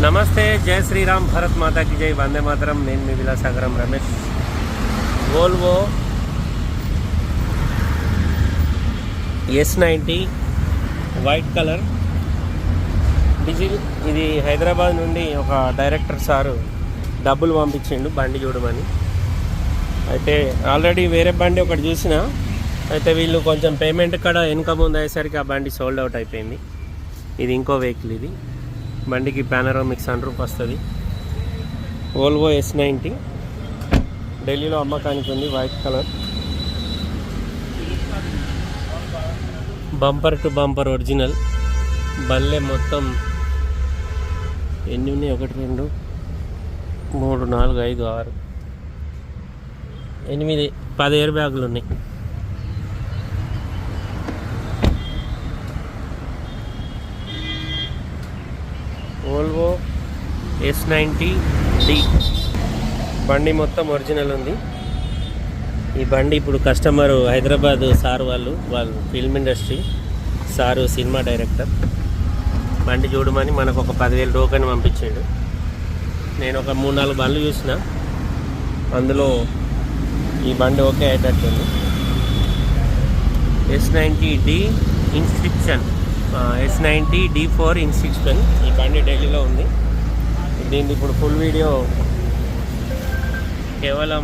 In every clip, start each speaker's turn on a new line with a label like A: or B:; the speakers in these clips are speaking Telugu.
A: నమస్తే, జై శ్రీరామ్, భారత్ మాతాకి జై, వందే మాతరం. నేను మీ Vilasagaram Ramesh. Volvo S90 white colour diesel. ఇది హైదరాబాద్ నుండి ఒక డైరెక్టర్ సారు డబ్బులు పంపించిండు బండి చూడమని. అయితే ఆల్రెడీ వేరే బండి ఒకటి చూసిన, అయితే వీళ్ళు కొంచెం పేమెంట్ కూడా వెనుక ముందు అయ్యేసరికి ఆ బండి సోల్డ్ అవుట్ అయిపోయింది. ఇది ఇంకో వెహికల్. ఇది బండికి పానోరామిక్ సన్ రూఫ్ వస్తుంది. వోల్వో S90 ఢిల్లీలో అమ్మకానికి ఉంది. White colour, bumper to bumper original. బల్లే మొత్తం ఎన్ని ఉన్నాయి? 1 2 3 4 5 6 8 10 ఎయిర్ బ్యాగులు ఉన్నాయి. వోల్వో S90D బండి మొత్తం ఒరిజినల్ ఉంది. ఈ బండి ఇప్పుడు కస్టమరు హైదరాబాద్ సార్ వాళ్ళు film industry sir, cinema director. బండి చూడమని మనకు ఒక 10,000 టోకెన్ పంపించాడు. నేను ఒక 3-4 బండ్లు చూసిన, అందులో ఈ బండి okay అయ్యేటట్టుంది. S90D inscription, S90D4 inscription. ఈ బండి ఢిల్లీలో ఉంది. దీన్ని ఇప్పుడు ఫుల్ వీడియో కేవలం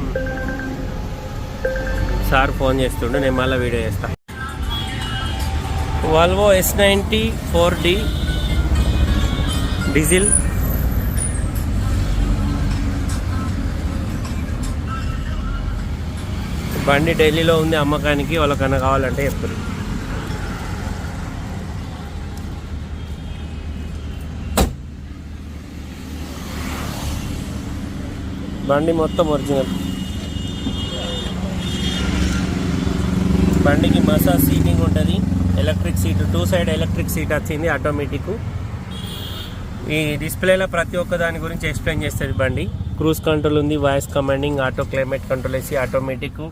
A: సార్ ఫోన్ చేస్తుండే, నేను మళ్ళీ వీడియో చేస్తాను. Volvo S90 4D diesel. బండి ఢిల్లీలో ఉంది అమ్మకానికి. వాళ్ళకన్నా కావాలంటే చెప్తారు. బండి మొత్తం ఒరిజినల్. బండికి మసాజ్ సీటింగ్ ఉంటుంది. Electric seat, 2 side electric seat వచ్చింది ఆటోమేటిక్. ఈ డిస్ప్లేలో ప్రతి ఒక్క దాని గురించి ఎక్స్ప్లెయిన్ చేస్తుంది బండి. క్రూజ్ కంట్రోల్ ఉంది, voice commanding, auto climate control వేసి automatic.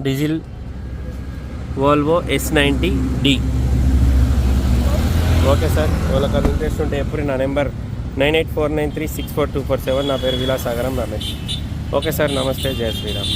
A: Diesel Volvo S90D. Okay sir, వాళ్ళకి ఇంట్రెస్ట్ ఉంటే ఎప్పుడు నా నెంబర్ 9849364247. నా పేరు విలాసాగరం రమేష్. ఓకే సార్, నమస్తే, జై శ్రీరామ్.